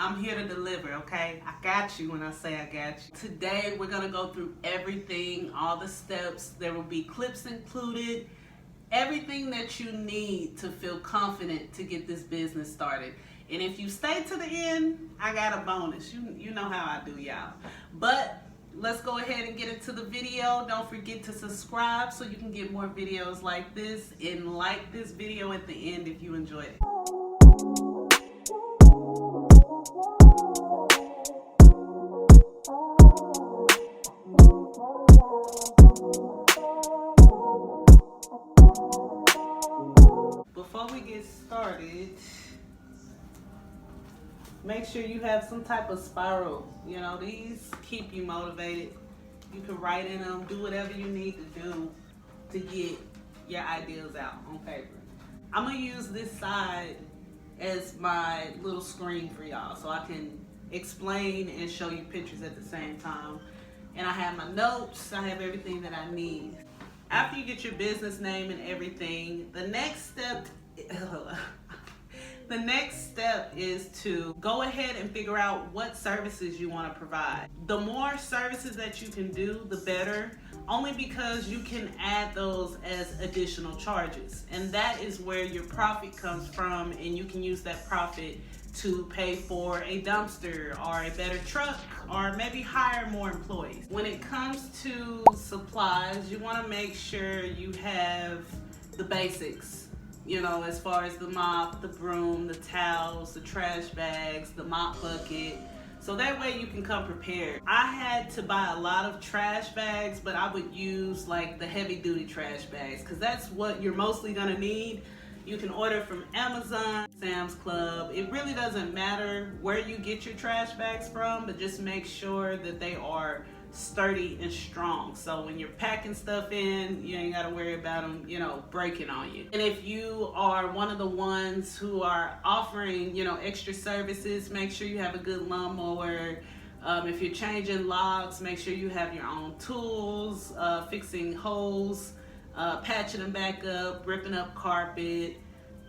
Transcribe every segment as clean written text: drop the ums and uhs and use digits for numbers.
I'm here to deliver, okay? I got you when I say I got you. Today, we're gonna go through everything, all the steps. There will be clips included, everything that you need to feel confident to get this business started. And if you stay to the end, I got a bonus. You know how I do, y'all. But let's go ahead and get into the video. Don't forget to subscribe so you can get more videos like this, and like this video at the end if you enjoyed it. Before we get started, make sure you have some type of spiral. You know, these keep you motivated. You can write in them, do whatever you need to do to get your ideas out on paper. I'm gonna use this side as my little screen for y'all so I can explain and show you pictures at the same time. And I have my notes, I have everything that I need. After you get your business name and everything, the next step is to go ahead and figure out what services you want to provide. The more services that you can do, the better, only because you can add those as additional charges. And that is where your profit comes from, and you can use that profit to pay for a dumpster or a better truck or maybe hire more employees. When it comes to supplies, you want to make sure you have the basics, you know, as far as the mop, the broom, the towels, the trash bags, the mop bucket, so that way you can come prepared. I had to buy a lot of trash bags, but I would use like the heavy duty trash bags because that's what you're mostly gonna need. You can order from Amazon, Sam's Club. It really doesn't matter where you get your trash bags from, but just make sure that they are sturdy and strong. So when you're packing stuff in, you ain't gotta worry about them, you know, breaking on you. And if you are one of the ones who are offering, you know, extra services, make sure you have a good lawnmower. If you're changing logs, make sure you have your own tools, fixing holes, patching them back up, ripping up carpet,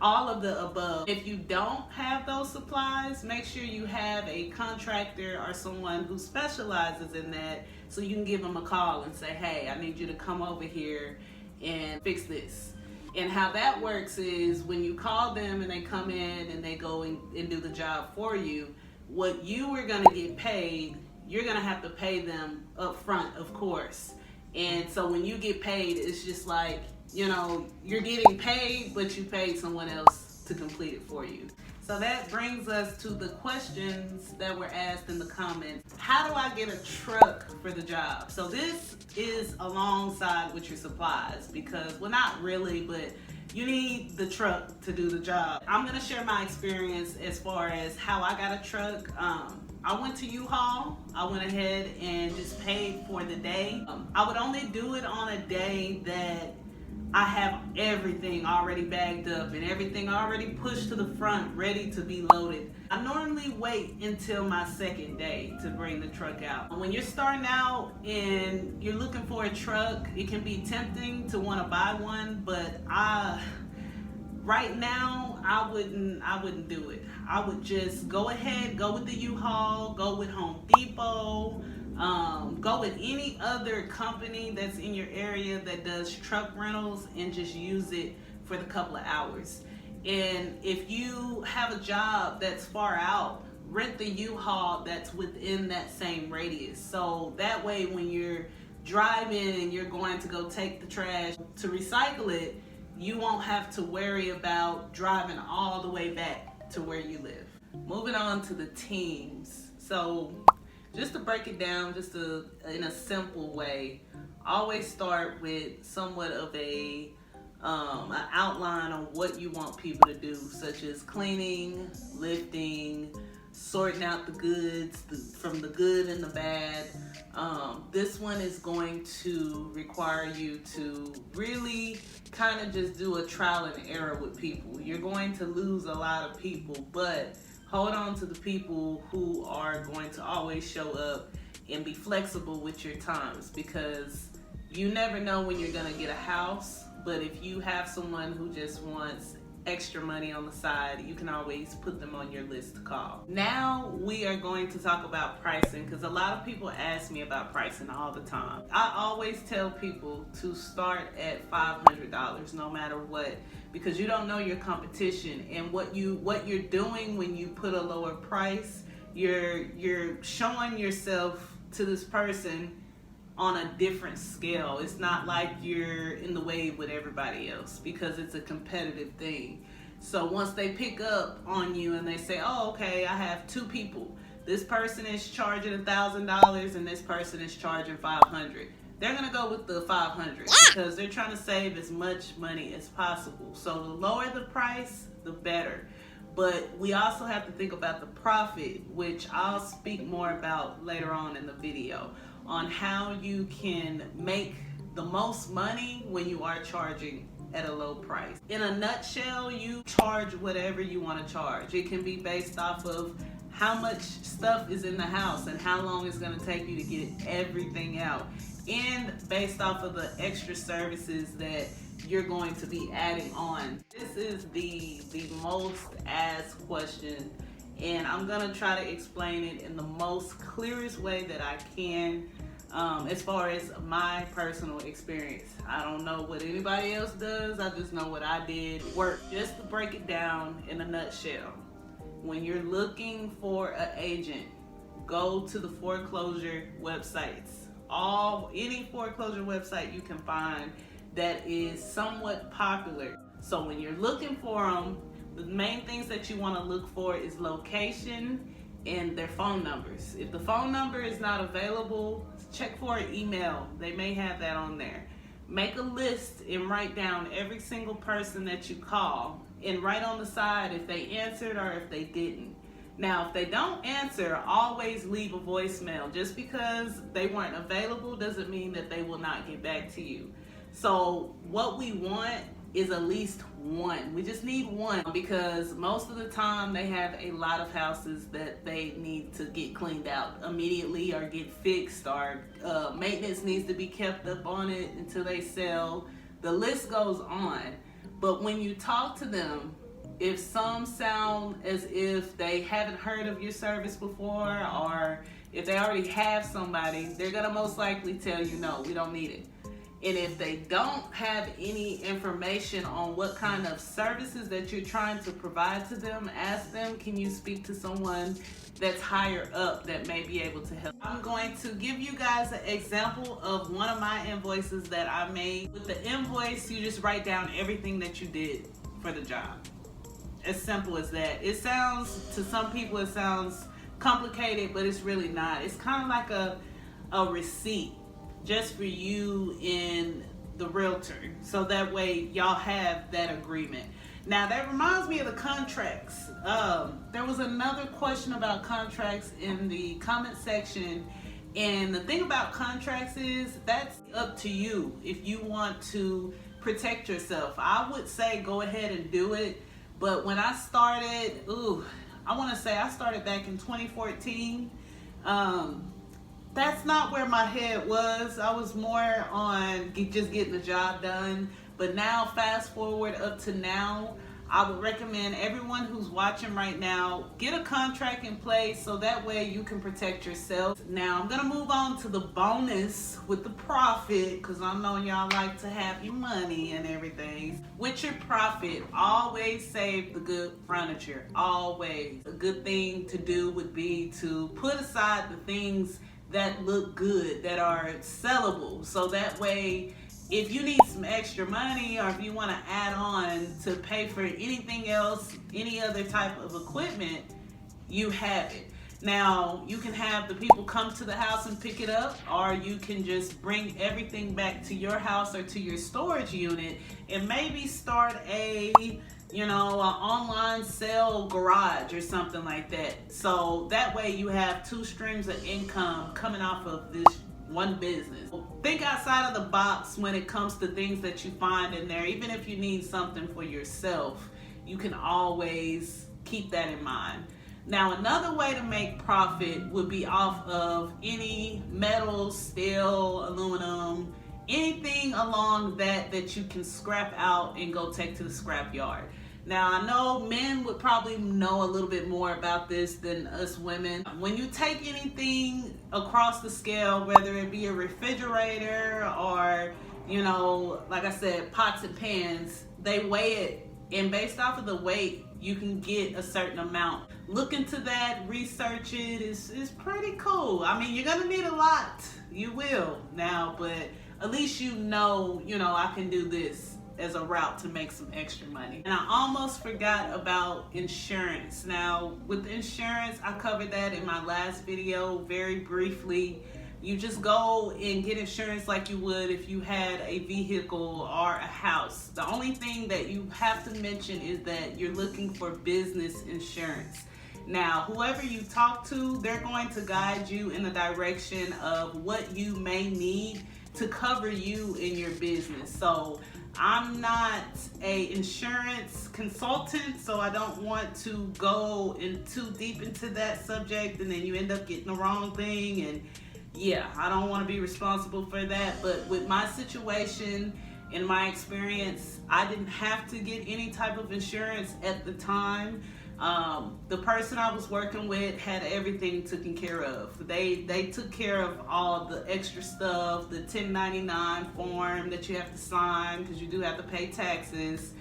all of the above. If you don't have those supplies, make sure you have a contractor or someone who specializes in that so you can give them a call and say, hey, I need you to come over here and fix this. And how that works is when you call them and they come in and they go and do the job for you, what you were gonna get paid, you're gonna have to pay them up front, of course. And so when you get paid, it's just like, you know, you're getting paid, but you paid someone else to complete it for you. So that brings us to the questions that were asked in the comments. How do I get a truck for the job? So this is alongside with your supplies because, well, not really, but you need the truck to do the job. I'm gonna share my experience as far as how I got a truck. I went to U-Haul. I went ahead and just paid for the day. I would only do it on a day that I have everything already bagged up and everything already pushed to the front, ready to be loaded. I normally wait until my second day to bring the truck out. When you're starting out and you're looking for a truck, it can be tempting to want to buy one, but right now, I wouldn't do it. I would just go ahead, go with the U-Haul, go with Home Depot, go with any other company that's in your area that does truck rentals and just use it for the couple of hours. And if you have a job that's far out, rent the U-Haul that's within that same radius. So that way when you're driving and you're going to go take the trash to recycle it, you won't have to worry about driving all the way back to where you live. Moving on to the teams. So just to break it down, in a simple way, always start with somewhat of an outline on what you want people to do, such as cleaning, lifting, sorting out the goods from the good and the bad. This one is going to require you to really kind of just do a trial and error with people. You're going to lose a lot of people, but hold on to the people who are going to always show up and be flexible with your times, because you never know when you're going to get a house. But if you have someone who just wants extra money on the side, you can always put them on your list to call. Now we are going to talk about pricing, because a lot of people ask me about pricing all the time. I always tell people to start at $500 no matter what, because you don't know your competition, and what you're doing when you put a lower price, you're showing yourself to this person on a different scale. It's not like you're in the wave with everybody else, because it's a competitive thing. So once they pick up on you and they say, oh, okay, I have two people. This person is charging $1,000 and this person is charging $500. They're gonna go with the $500 because they're trying to save as much money as possible. So the lower the price, the better. But we also have to think about the profit, which I'll speak more about later on in the video, on how you can make the most money when you are charging at a low price. In a nutshell, you charge whatever you want to charge. It can be based off of how much stuff is in the house and how long it's going to take you to get everything out, and based off of the extra services that you're going to be adding on. This is the most asked question, and I'm gonna try to explain it in the most clearest way that I can, as far as my personal experience. I don't know what anybody else does, I just know what I did work. Just to break it down in a nutshell, when you're looking for an agent, go to the foreclosure websites. Any foreclosure website you can find that is somewhat popular. So when you're looking for them, the main things that you want to look for is location and their phone numbers. If the phone number is not available, check for an email. They may have that on there. Make a list and write down every single person that you call, and write on the side if they answered or if they didn't. Now, if they don't answer, always leave a voicemail. Just because they weren't available doesn't mean that they will not get back to you. So what we want is at least one. We just need one, because most of the time they have a lot of houses that they need to get cleaned out immediately or get fixed, or maintenance needs to be kept up on it until they sell. The list goes on. But when you talk to them, if some sound as if they haven't heard of your service before, or if they already have somebody, they're gonna most likely tell you, no, we don't need it. And if they don't have any information on what kind of services that you're trying to provide to them, ask them, can you speak to someone that's higher up that may be able to help? I'm going to give you guys an example of one of my invoices that I made. With the invoice, you just write down everything that you did for the job. As simple as that. It sounds, to some people it sounds complicated, but it's really not. It's kind of like a receipt just for you and the realtor, so that way y'all have that agreement. Now that reminds me of the contracts. There was another question about contracts in the comment section, and the thing about contracts is that's up to you if you want to protect yourself. I would say go ahead and do it. But when I started, I want to say I started back in 2014. That's not where my head was. I was more on just getting the job done. But now, fast forward up to now, I would recommend everyone who's watching right now, get a contract in place so that way you can protect yourself. Now, I'm going to move on to the bonus with the profit, because I know y'all like to have your money and everything. With your profit, always save the good furniture. Always. A good thing to do would be to put aside the things that look good, that are sellable, so that way if you need some extra money, or if you want to add on to pay for anything else, any other type of equipment, you have it. Now, you can have the people come to the house and pick it up, or you can just bring everything back to your house or to your storage unit and maybe start an online sale garage or something like that. So that way you have two streams of income coming off of this one business. Think outside of the box when it comes to things that you find in there. Even if you need something for yourself, you can always keep that in mind. Now, another way to make profit would be off of any metal, steel, aluminum, anything along that you can scrap out and go take to the scrap yard. Now, I know men would probably know a little bit more about this than us women. When you take anything across the scale, whether it be a refrigerator or, you know, like I said, pots and pans, they weigh it, and based off of the weight, you can get a certain amount. Look into that, research it. It's pretty cool. I mean, you're gonna need a lot. You will now, but at least you know, I can do this as a route to make some extra money. And I almost forgot about insurance. Now, with insurance, I covered that in my last video very briefly. You just go and get insurance like you would if you had a vehicle or a house. The only thing that you have to mention is that you're looking for business insurance. Now, whoever you talk to, they're going to guide you in the direction of what you may need to cover you in your business. So I'm not a insurance consultant, so I don't want to go in too deep into that subject and then you end up getting the wrong thing. And yeah, I don't want to be responsible for that. But with my situation, in my experience, I didn't have to get any type of insurance at the time. The person I was working with had everything taken care of. They took care of all the extra stuff, the 1099 form that you have to sign because you do have to pay taxes.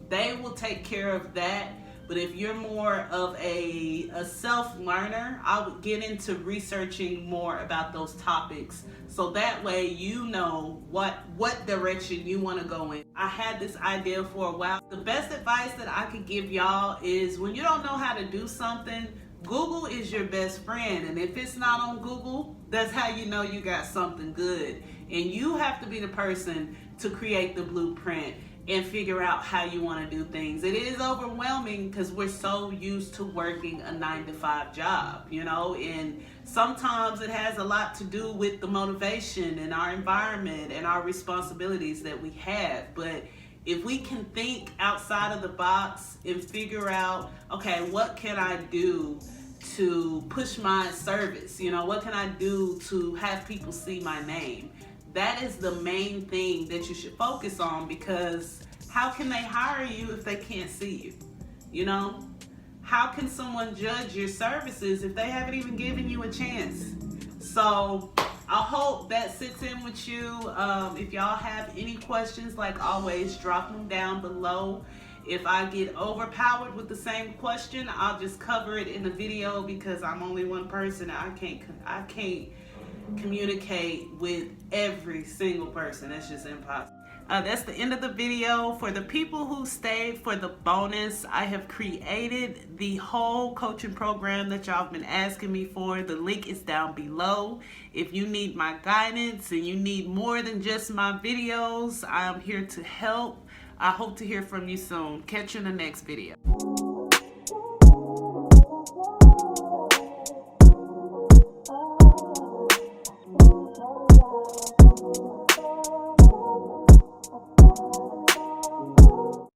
They will take care of that. But if you're more of a self-learner, I would get into researching more about those topics. So that way you know what direction you want to go in. I had this idea for a while. The best advice that I could give y'all is when you don't know how to do something, Google is your best friend. And if it's not on Google, that's how you know you got something good. And you have to be the person to create the blueprint and figure out how you want to do things. It is overwhelming because we're so used to working a 9-to-5 job, and sometimes it has a lot to do with the motivation and our environment and our responsibilities that we have. But if we can think outside of the box and figure out, okay, what can I do to push my service? What can I do to have people see my name? That is the main thing that you should focus on, because how can they hire you if they can't see you? How can someone judge your services if they haven't even given you a chance? So I hope that sits in with you. If y'all have any questions, like always, drop them down below. If I get overpowered with the same question, I'll just cover it in the video because I'm only one person. I can't communicate with every single person. That's just impossible. That's the end of the video. For the people who stayed for the bonus, I have created the whole coaching program that y'all have been asking me for. The link is down below. If you need my guidance and you need more than just my videos, I'm here to help. I hope to hear from you soon. Catch you in the next video.